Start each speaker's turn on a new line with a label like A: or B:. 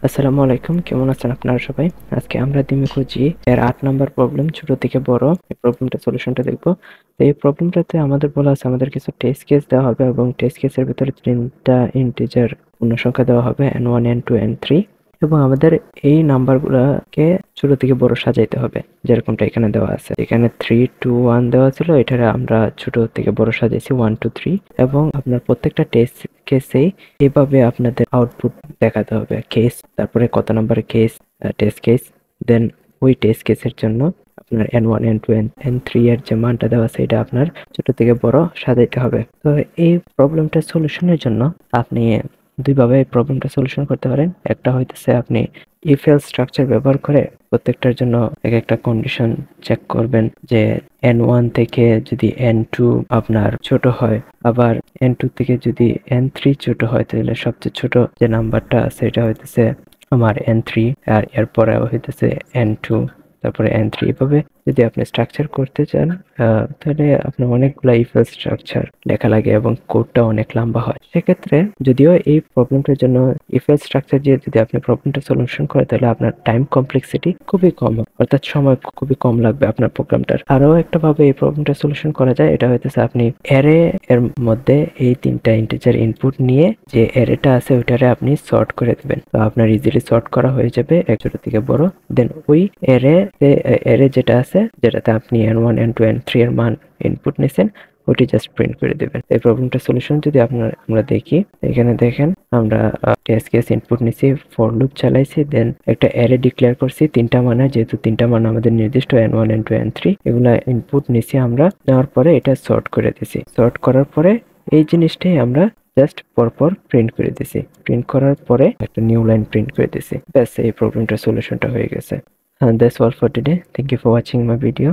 A: আসসালামু আলাইকুম, কেমন আছেন আপনারা সবাই? আজকে আমরা দিমে খুঁজি এর ৮ নাম্বার প্রবলেম, ছোট থেকে বড়। এই প্রবলেমটা সলিউশনটা দেখব। তো এই প্রবলেমটাতে আমাদের বলা আছে আমাদের কিছু টেস্ট কেস দেওয়া হবে এবং টেস্ট কেসের ভিতরে ৩টা ইন্টিজার পূর্ণসংখ্যা দেওয়া হবে n1 n2 n3 এবং আমাদের এই নাম্বারগুলোকে ছোট থেকে বড় সাজাইতে হবে, যেরকমটা এখানে দেওয়া আছে। এখানে 3 2 1 দেওয়া ছিল, এটারে আমরা ছোট থেকে বড় সাজাইছি 1 2 3 এবং আপনার প্রত্যেকটা টেস্ট কেসেই এভাবে আপনাদের আউটপুট দেখাতে হবে। কেস, তারপরে কত নম্বরের কেস, টেস্ট কেস, দেন ওই টেস্ট কেসের জন্য আপনার n1 n2 n3 এর যে মানটা দেওয়া আছে এটা আপনার ছোট থেকে বড় সাজাইতে হবে। তো এই প্রবলেমটা সলিউশনের জন্য আপনি দুইভাবে এই প্রবলেমটা সলিউশন করতে পারেন। একটা হইতেছে আপনি ইফ এলস স্ট্রাকচার ব্যবহার করে প্রত্যেকটার জন্য এক একটা কন্ডিশন চেক করবেন, যে n1 থেকে যদি n2 আপনার ছোট হয়, আবার n2 থেকে যদি n3 ছোট হয়, তাহলে সবচেয়ে ছোট যে নাম্বারটা আছে এটা হইতেছে আমার n3, আর এরপরে হইতেছে n2, তারপরে n3। এভাবে যদি আপনি স্ট্রাকচার করতে চান তাহলে আপনার অনেকগুলা ইফ এলস স্ট্রাকচার লেখা লাগে এবং কোডটা অনেক লম্বা হয়। সেক্ষেত্রে যদিও এই প্রবলেমটার জন্য ইফ এলস স্ট্রাকচার দিয়ে যদি আপনি প্রবলেমটা সলিউশন করেন, তাহলে আপনার টাইম কমপ্লেক্সিটি খুবই কম হবে, অর্থাৎ সময় খুবই কম লাগবে আপনার প্রোগ্রামটার। আরো একটা ভাবে এই প্রবলেমটা সলিউশন করা যায়, এটা হইতেছে আপনি অ্যারে এর মধ্যে এই 3টা ইন্টিজার ইনপুট নিয়ে যে অ্যারেটা আছে ওইটারে আপনি সর্ট করে দিবেন। তো আপনার ইজিলি সর্ট করা হয়ে যাবে এক ছোট থেকে বড়। দেন ওই অ্যারে যেটা আছে, যেটাতে আপনি n1 n2 n3 এর মান ইনপুট নিছেন, ওটি জাস্ট প্রিন্ট করে দিবেন। এই প্রবলেমটা সলিউশন যদি আমরা দেখি, এখানে দেখেন আমরা টেস্ট কেস ইনপুট নিছি, ফর লুপ চালাইছি, দেন একটা অ্যারে ডিক্লেয়ার করছি 3টা মানে, যেহেতু 3টা মান আমাদের নির্দিষ্ট n1 n2 n3, এগুলা ইনপুট নিছি আমরা, নেওয়ার পরে এটা সর্ট করে দিছি। সর্ট করার পরে এই জিনিসটাই আমরা জাস্ট পরপর প্রিন্ট করে দিছি। প্রিন্ট করার পরে একটা নিউ লাইন প্রিন্ট করে দিছি। ব্যাস, এই প্রবলেমটার সলিউশনটা হয়ে গেছে। And that's all for today. Thank you for watching my video.